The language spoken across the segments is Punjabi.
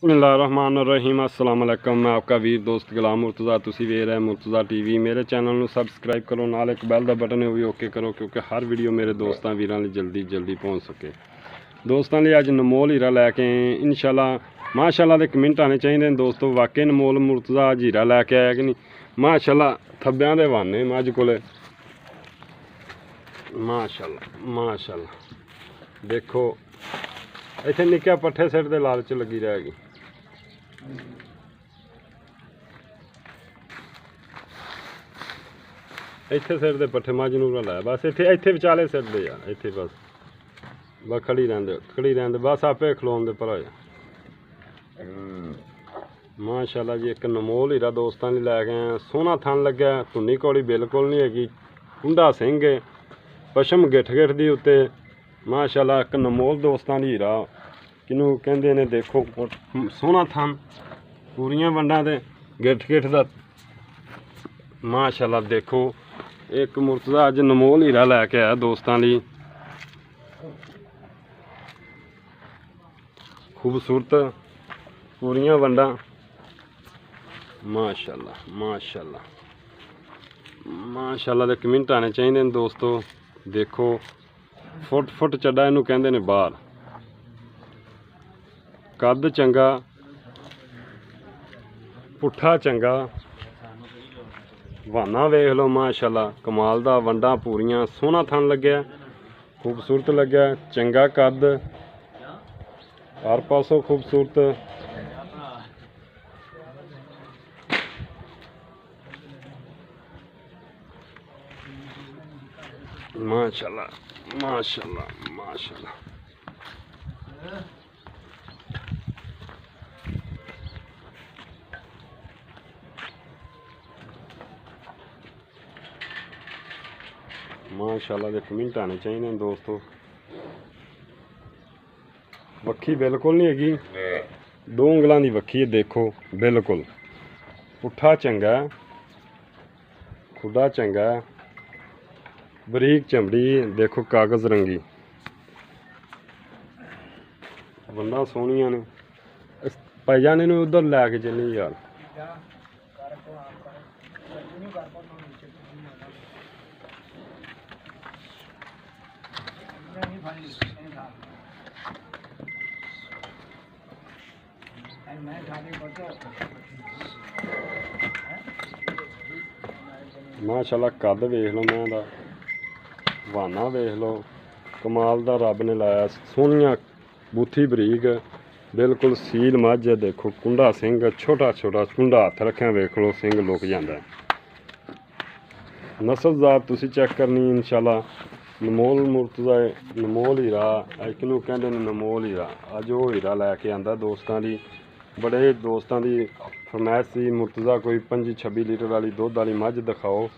बिस्मिल्लाहिर्रहमानिर्रहीम अस्सलाम वालेकुम। मैं आपका वीर दोस्त गुलाम मुर्तज़ा। तुसी वेख रहे मुर्तज़ा टीवी। मेरे चैनल ਨੂੰ ਸਬਸਕ੍ਰਾਈਬ ਕਰੋ, ਨਾਲ ਇੱਕ ਬੈਲ ਦਾ ਬਟਨ ਉਹ ਵੀ ਓਕੇ ਕਰੋ ਕਿਉਂਕਿ ਹਰ ਵੀਡੀਓ ਮੇਰੇ ਦੋਸਤਾਂ ਵੀਰਾਂ ਲਈ ਜਲਦੀ ਪਹੁੰਚ ਸਕੇ। ਦੋਸਤਾਂ ਲਈ ਅੱਜ ਨਮੋਲ ਹੀਰਾ ਲੈ ਕੇ ਆਏ ਇਨਸ਼ਾਅੱਲਾ। ਮਾਸ਼ਾਅੱਲਾ ਦੇ ਕਮੈਂਟ ਆਣੇ ਚਾਹੀਦੇ ਨੇ ਦੋਸਤੋ। ਵਾਕਈ ਨਮੋਲ ਮੁਰਤਜ਼ਾ ਅੱਜ ਹੀਰਾ ਲੈ ਕੇ ਆਇਆ ਕਿ ਨਹੀਂ। ਮਾਸ਼ਾਅੱਲਾ ਥੱਬਿਆਂ ਦੇ ਵਾਨੇ ਮੱਝ ਕੋਲੇ ਮਾਸ਼ਾਅੱਲਾ ਦੇਖੋ ਇੱਥੇ ਨਿੱਕਾ ਪੱਠੇ ਸਿਰ ਦੇ ਲਾਲਚ ਲੱਗੀ ਰਹੇਗੀ। ਇੱਥੇ ਸਿਰ ਦੇ ਪੱਠੇ ਮੱਝ ਨੂੰ ਨਾ ਲਾਇਆ ਬਸ ਇੱਥੇ ਵਿਚਾਲੇ ਸਿਰ ਦੇ ਆ ਇੱਥੇ ਬਸ ਖੜੀ ਰਹਿੰਦੇ ਬਸ ਆਪੇ ਖਲੋਣ ਦੇ ਪਰ ਹੋ ਜਾ। ਮਾਸ਼ਾਅੱਲਾ ਜੀ ਇੱਕ ਨਮੋਲ ਹੀਰਾ ਦੋਸਤਾਂ ਲਈ ਲੈ ਕੇ ਆਏ। ਸੋਹਣਾ ਥਣ ਲੱਗਿਆ, ਧੁੰਨੀ ਕੌੜੀ ਬਿਲਕੁਲ ਨਹੀਂ ਹੈਗੀ, ਕੁੰਡਾ ਸਿੰਘ ਪਸ਼ਮ ਗਿੱਠ ਦੀ ਉੱਤੇ। ਮਾਸ਼ਾਅੱਲਾ ਇੱਕ ਨਮੋਲ ਦੋਸਤਾਂ ਲਈ ਹੀਰਾ ਕਿਹਨੂੰ ਕਹਿੰਦੇ ਨੇ। ਦੇਖੋ ਸੋਹਣਾ ਥਣ, ਪੂਰੀਆਂ ਵੰਡਾਂ ਦੇ ਗਿੱਠ ਦਾ। ਮਾਸ਼ਾਅੱਲਾ ਦੇਖੋ ਇੱਕ ਮੁਰਤਜ਼ਾ ਅੱਜ ਨਮੋਲ ਹੀਰਾ ਲੈ ਕੇ ਆਇਆ ਦੋਸਤਾਂ ਲਈ। ਖੂਬਸੂਰਤ ਪੂਰੀਆਂ ਵੰਡਾਂ ਮਾਸ਼ਾਅੱਲਾ ਦੇ ਕਮੈਂਟ ਆਣੇ ਚਾਹੀਦੇ ਨੇ ਦੋਸਤੋ। ਦੇਖੋ ਫੁੱਟ ਚੱਡਾ ਇਹਨੂੰ ਕਹਿੰਦੇ ਨੇ ਬਾਹਰ। ਕੱਦ ਚੰਗਾ, ਪੁੱਠਾ ਚੰਗਾ, ਵਾਨਾ ਵੇਖ ਲਓ ਮਾਸ਼ਾਅੱਲਾ ਕਮਾਲ ਦਾ। ਵੰਡਾਂ ਪੂਰੀਆਂ, ਸੋਹਣਾ ਥਣ ਲੱਗਿਆ, ਖੂਬਸੂਰਤ ਲੱਗਿਆ, ਚੰਗਾ ਕੱਦ, ਹਰ ਪਾਸੋਂ ਖੂਬਸੂਰਤ। ਮਾਸ਼ਾਅੱਲਾ ਮਾਸ਼ਾਅੱਲਾ ਮਾਸ਼ਾਅੱਲਾ ਦੇ ਕਮੈਂਟ ਆਣੇ ਚਾਹੀਦੇ ਨੇ ਦੋਸਤੋ। ਵੱਖੀ ਬਿਲਕੁਲ ਨਹੀਂ ਹੈਗੀ, 2 ਉਂਗਲਾਂ ਦੀ ਵੱਖੀ ਹੈ। ਦੇਖੋ ਬਿਲਕੁਲ ਪੁੱਠਾ ਚੰਗਾ, ਖੁੱਡਾ ਚੰਗਾ, ਬਰੀਕ ਚਮੜੀ। ਦੇਖੋ ਕਾਗਜ਼ ਰੰਗੀ, ਵੰਡਾਂ ਸੋਹਣੀਆਂ ਨੇ। ਭਾਈਜਾਨ ਨੂੰ ਉਧਰ ਲੈ ਕੇ ਚੱਲੀ ਯਾਰ। ਮਾਸ਼ਾਅੱਲਾ ਕੱਦ ਵੇਖ ਲਓ ਮੈਂ ਦਾ, ਵਾਨਾ ਵੇਖ ਲਓ ਕਮਾਲ ਦਾ ਰੱਬ ਨੇ ਲਾਇਆ। ਸੋਹਣੀਆਂ ਬੂਥੀ ਬਰੀਕ ਬਿਲਕੁਲ ਸੀਲ ਮੱਝ। ਦੇਖੋ ਕੁੰਡਾ ਸਿੰਘ, ਛੋਟਾ ਕੁੰਡਾ ਹੱਥ ਰੱਖਿਆ ਵੇਖ ਲਓ ਸਿੰਘ ਲੁਕ ਜਾਂਦਾ। ਨਸਲ ਜ਼ਾਤ ਤੁਸੀਂ ਚੈੱਕ ਕਰਨੀ ਇਨਸ਼ਾਅੱਲਾ। ਨਮੋਲ ਮੁਰਤਜ਼ਾ, ਨਮੋਲ ਹੀਰਾ ਇੱਕ ਨੂੰ ਕਹਿੰਦੇ ਨੇ ਨਮੋਲ ਹੀਰਾ। ਅੱਜ ਉਹ ਹੀਰਾ ਲੈ ਕੇ ਆਂਦਾ ਦੋਸਤਾਂ ਦੀ। ਬੜੇ ਦੋਸਤਾਂ ਦੀ ਫਰਮਾਇਸ਼ ਸੀ ਮੁਰਤਜ਼ਾ ਕੋਈ 25-26 ਲੀਟਰ ਵਾਲੀ ਦੁੱਧ ਵਾਲੀ ਮੱਝ ਦਿਖਾਓ।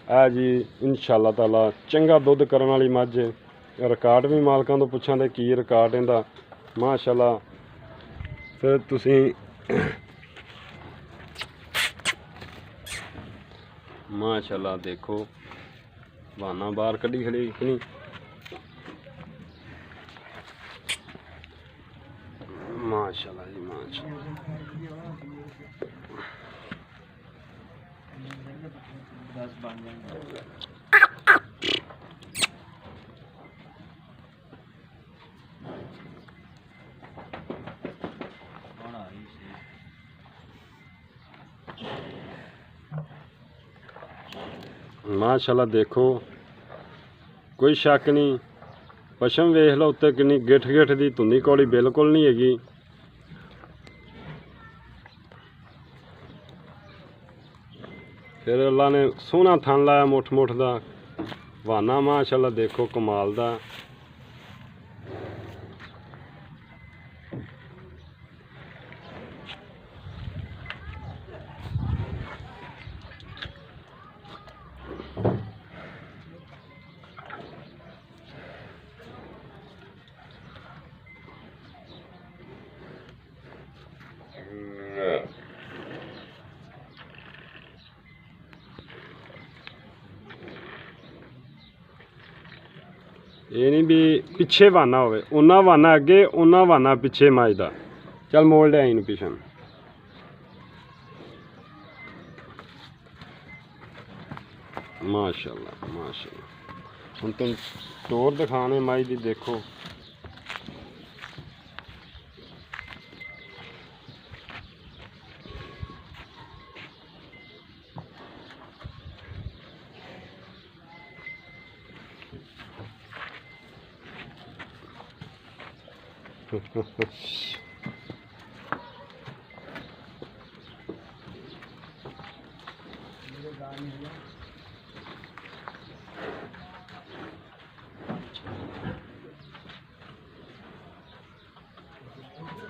ਇਹ ਜੀ ਇਨਸ਼ਾਅੱਲਾ ਤਾਲਾ ਚੰਗਾ ਦੁੱਧ ਕਰਨ ਵਾਲੀ ਮੱਝ। ਰਿਕਾਰਡ ਵੀ ਮਾਲਕਾਂ ਤੋਂ ਪੁੱਛਾਂਗੇ ਕੀ ਰਿਕਾਰਡ ਇਹਦਾ। ਮਾਸ਼ਾਅੱਲਾ ਫਿਰ ਤੁਸੀਂ ਮਾਸ਼ਾਅੱਲਾ ਦੇਖੋ ਵਾਨਾ ਬਾਹਰ ਕੱਢੀ ਖੜੀ ਕਿ ਨਹੀਂ। ਮਾਸ਼ਾਅੱਲਾ ਜੀ ਮਾਸ਼ਾਅੱਲਾ ਦੇਖੋ ਕੋਈ ਸ਼ੱਕ ਨਹੀਂ। ਪਸ਼ਮ ਵੇਖ ਲਓ ਉੱਤੇ ਕਿੰਨੀ ਗਿੱਠ ਦੀ, ਧੁੰਨੀ ਕੌੜੀ ਬਿਲਕੁਲ ਨਹੀਂ ਹੈਗੀ। ਫਿਰ ਅੱਲਾ ਨੇ ਸੋਹਣਾ ਥਣ ਲਾਇਆ ਮੁੱਠ ਦਾ। ਵਾਨਾ ਮਾਸ਼ਾਅੱਲਾ ਦੇਖੋ ਕਮਾਲ ਦਾ। ਇਹ ਨਹੀਂ ਵੀ ਪਿੱਛੇ ਵਾਨਾ ਹੋਵੇ, ਉਹਨਾਂ ਵਾਨਾ ਅੱਗੇ ਉਹਨਾਂ ਵਾਨਾ ਪਿੱਛੇ ਮੱਝ ਦਾ। ਚੱਲ ਮੋੜ ਲਿਆ ਇਹਨੂੰ ਪਿਛਣ ਮਾਸ਼ਾਅੱਲਾ ਮਾਸ਼ਾਅੱਲਾ। ਹੁਣ ਤੁਮ ਟੋਰ ਦਿਖਾਣੇ ਮਾਈ ਦੀ ਦੇਖੋ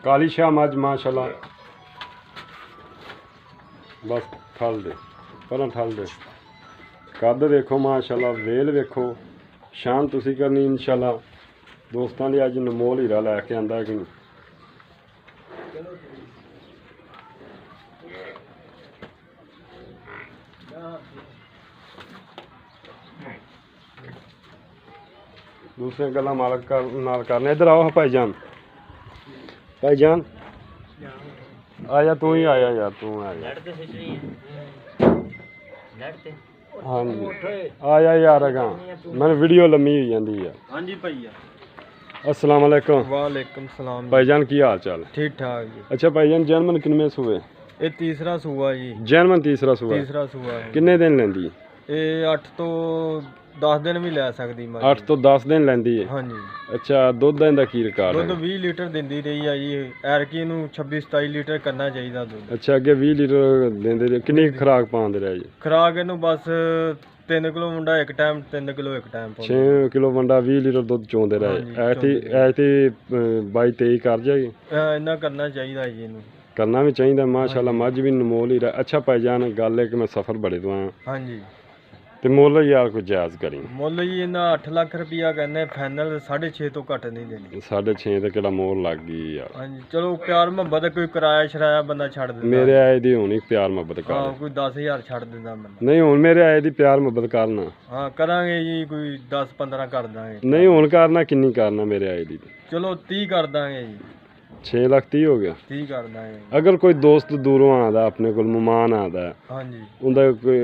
ਕਾਲੀ ਸ਼ਾਹ ਮੱਝ ਮਾਸ਼ਾਅੱਲਾ। ਬਸ ਠਲ ਦੇ ਪਹਿਲਾਂ ਠਲ ਦੇ ਕੱਦ ਵੇਖੋ ਮਾਸ਼ਾਅੱਲਾ, ਵੇਲ ਵੇਖੋ, ਸ਼ਾਨ ਤੁਸੀਂ ਕਰਨੀ ਇਨਸ਼ਾਅੱਲਾ। ਦੋਸਤਾਂ ਲਈ ਅੱਜ ਅਨਮੋਲ ਹੀਰਾ ਲੈ ਕੇ ਆਂਦਾ ਕਿ ਦੂਸਰੀਆਂ ਗੱਲਾਂ ਮਾਲਕ ਨਾਲ ਕਰਨੇ। ਇੱਧਰ ਆਓ ਭਾਈਜਾਨ, ਭਾਈਜਾਨ ਆ ਜਾ, ਤੂੰ ਹੀ ਆਇਆ ਯਾਰ, ਤੂੰ ਆ ਜਾ। ਹਾਂਜੀ ਆ ਜਾ ਯਾਰ, ਅਗਾਂ ਮੈਨੂੰ ਵੀਡੀਓ ਲੰਮੀ ਹੋਈ ਜਾਂਦੀ ਆ। ਹਾਂਜੀ ਭਈਆ, अस्सलाम वालेकुम। वालेकुम सलाम भाईजान की हाल चाल है? ठीक ठाक जी। अच्छा भाईजान जैनमन किनमें सूए? ये तीसरा सूआ जी। जैनमन तीसरा सूआ? तीसरा सूआ है। किन्ने दिन लेंदी? ये 8 तो 10 दिन भी लै सकदी मੱਝ। 8 ਤੋਂ 10 ਦਿਨ ਲੈਂਦੀ ਹੈ? ਹਾਂਜੀ। ਅੱਛਾ ਦੁੱਧ ਦਾ ਕੀ ਰਿਕਾਰਡ ਦੁੱਧ ਹੈ? 20 ਲੀਟਰ ਦਿੰਦੀ ਰਹੀ ਆ ਜੀ। ਐਰਕੀ ਨੂੰ 26 27 ਲੀਟਰ ਕਰਨਾ ਚਾਹੀਦਾ ਦੁੱਧ। ਅੱਛਾ ਅੱਗੇ 20 ਲੀਟਰ ਦਿੰਦੇ ਰਹੇ, ਕਿੰਨੀ ਕੁ ਖੁਰਾਕ ਪਾਉਂਦੇ ਰਹੇ ਜੀ? ਖੁਰਾਕ ਇਹਨੂੰ ਬਸ 3 ਕਿਲੋ ਮੁੰਡਾ ਇੱਕ ਟਾਈਮ, 3 ਕਿਲੋ ਇੱਕ ਟਾਈਮ 6 ਕਿਲੋ ਵੰਡਾ 20 ਲੀਟਰ ਦੁੱਧ ਚੋਂਦੇ ਰਹੇ। ਐਤੀ 22 23 ਕਰ ਜਾਏਗੀ? ਇੰਨਾ ਕਰਨਾ ਚਾਹੀਦਾ ਜੀ ਇਹਨੂੰ। ਕਰਨਾ ਵੀ ਚਾਹੀਦਾ ਮਾਸ਼ਾਅੱਲਾ। ਮੱਝ ਵੀ ਨਮੋਲ ਹੀ ਰਿਹਾ। ਅੱਛਾ ਭਾਈਜਾਨ ਗੱਲ ਹੈ ਕਿ ਮੈਂ ਸਫ਼ਰ ਬੜੇ ਤੋਂ ਆਇਆ ਹਾਂਜੀ। ਤੇ ਮੁੱਲ ਯਾਰ ਕੋਈ ਜਾਇਜ਼ ਕਰੀ। ਮੁੱਲ ਜੀ ਇਹਨਾਂ 8 ਲੱਖ ਰੁਪਇਆ ਕਹਿੰਦੇ, ਫਾਈਨਲ 6.5 ਤੋਂ ਘੱਟ ਨਹੀਂ ਦੇਣੀ। 6.5 ਤੇ ਕਿਹੜਾ ਮੋਹਰ ਲੱਗ ਗਈ ਯਾਰ। ਹਾਂਜੀ ਚਲੋ ਪਿਆਰ ਮੁਹੱਬਤ, ਕੋਈ ਕਿਰਾਇਆ ਸ਼ਰਾਇਆ ਬੰਦਾ ਛੱਡ ਦਿੰਦਾ। ਮੇਰੇ ਆਏ ਦੀ ਹੋਣੀ ਪਿਆਰ ਮੁਹੱਬਤ ਹਾਂ ਕਰ। ਕੋਈ 10,000 ਛੱਡ ਦਿੰਦਾ ਬੰਦਾ। ਨਹੀਂ ਹੁਣ ਮੇਰੇ ਆਏ ਦੀ ਪਿਆਰ ਮੁਹੱਬਤ ਕਰਨਾ। ਹਾਂ ਕਰਾਂਗੇ ਜੀ, ਕੋਈ 10-15 ਕਰ ਦਾਂਗੇ। ਨਹੀਂ ਹੁਣ ਕਰਨਾ, ਕਿੰਨੀ ਕਰਨਾ ਮੇਰੇ ਆਏ ਦੀ? ਚਲੋ 30 ਕਰ ਦਾਂਗੇ ਜੀ। 6 ਲੱਖ 30 ਹੋ ਗਿਆ। 30 ਕਰ ਦਾਂਗੇ। ਅਗਰ ਕੋਈ ਦੋਸਤ ਦੂਰੋਂ ਆਉਂਦਾ, ਆਪਣੇ ਕੋਲ ਮਹਿਮਾਨ ਆਉਂਦਾ, ਹਾਂਜੀ ਉਹਦਾ ਕੋਈ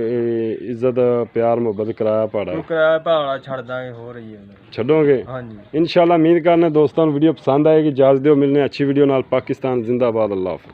ਇੱਜ਼ਤ ਪਿਆਰ ਮੁਹੱਬਤ ਕਿਰਾਇਆ ਭਾੜਾ ਕੋਈ ਕਿਰਾਇਆ ਭਾੜਾ ਛੱਡ ਦਾਂਗੇ, ਹੋ ਰਹੀ ਹੈ ਛੱਡੋਗੇ? ਹਾਂਜੀ ਇਨਸ਼ਾਅੱਲਾ। ਉਮੀਦ ਕਰਨਾ ਦੋਸਤਾਂ ਨੂੰ ਵੀਡੀਓ ਪਸੰਦ ਆਏਗੀ। ਇਜਾਜ਼ਤ ਦਿਓ, ਮਿਲਨੇ ਅੱਛੀ ਵੀਡੀਓ ਨਾਲ। ਪਾਕਿਸਤਾਨ ਜ਼ਿੰਦਾਬਾਦ। ਅੱਲਾਹ ਹਾਫਿਜ਼।